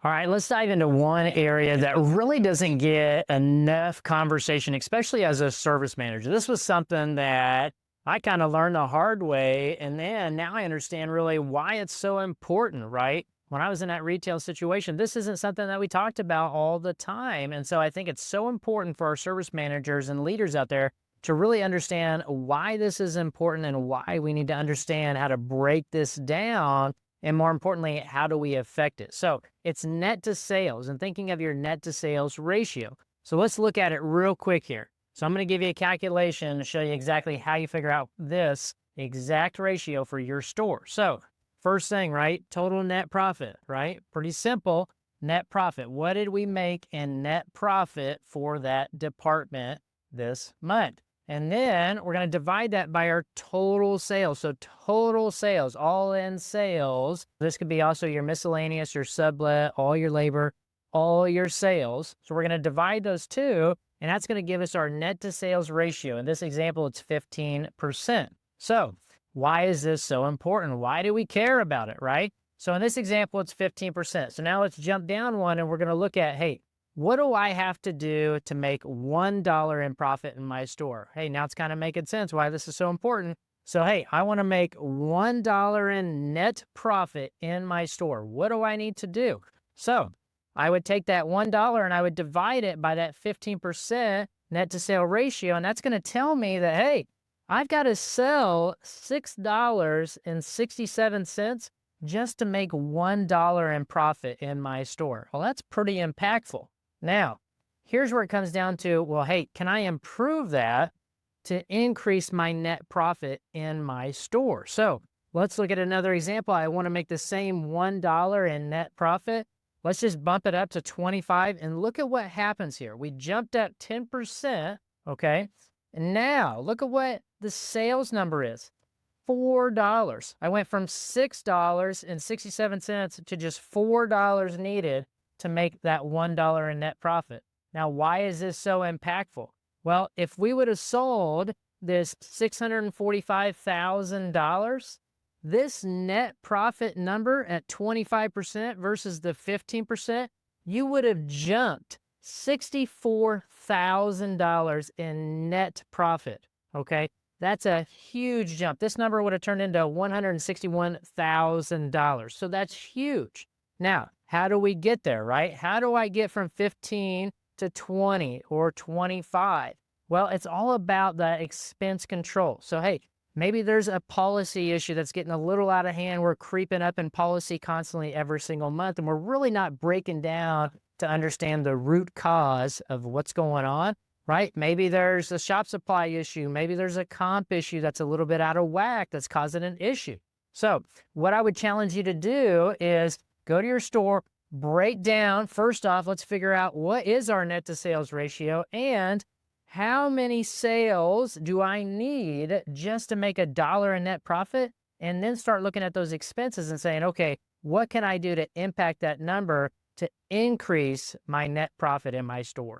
All right, let's dive into one area that really doesn't get enough conversation, especially as a service manager. This was something that I kind of learned the hard way. And then now I understand really why it's so important, right? When I was in that retail situation, this isn't something that we talked about all the time. And so I think it's so important for our service managers and leaders out there to really understand why this is important and why we need to understand how to break this down, and more importantly, how do we affect it? So it's net to sales and thinking of your net to sales ratio. So let's look at it real quick here. So I'm going to give you a calculation to show you exactly how you figure out this exact ratio for your store. So first thing, right? Total net profit, right? Pretty simple. Net profit. What did we make in net profit for that department this month? And then we're going to divide that by our total sales. So total sales, all in sales. This could be also your miscellaneous, your sublet, all your labor, all your sales. So we're going to divide those two, and that's going to give us our net to sales ratio. In this example, it's 15%. So why is this so important? Why do we care about it, right? So in this example, it's 15%. So now let's jump down one, and we're going to look at, hey, what do I have to do to make $1 in profit in my store? Hey, now it's kind of making sense why this is so important. So, hey, I want to make $1 in net profit in my store. What do I need to do? So I would take that $1 and I would divide it by that 15% net to sale ratio. And that's going to tell me that, hey, I've got to sell $6.67 just to make $1 in profit in my store. Well, that's pretty impactful. Now, here's where it comes down to, well, hey, can I improve that to increase my net profit in my store? So let's look at another example. I want to make the same $1 in net profit. Let's just bump it up to 25 and look at what happens here. We jumped up 10%, okay? And now look at what the sales number is. $4. I went from $6.67 to just $4 needed to make that $1 in net profit. Now, why is this so impactful? Well, if we would have sold this $645,000, this net profit number at 25% versus the 15%, you would have jumped $64,000 in net profit, okay? That's a huge jump. This number would have turned into $161,000. So that's huge. Now, how do we get there, right? How do I get from 15 to 20 or 25? Well, it's all about the expense control. So, hey, maybe there's a policy issue that's getting a little out of hand. We're creeping up in policy constantly every single month, and we're really not breaking down to understand the root cause of what's going on, right? Maybe there's a shop supply issue. Maybe there's a comp issue that's a little bit out of whack that's causing an issue. So what I would challenge you to do is go to your store, break down. First off, let's figure out what is our net to sales ratio and how many sales do I need just to make $1 in net profit? And then start looking at those expenses and saying, okay, what can I do to impact that number to increase my net profit in my store?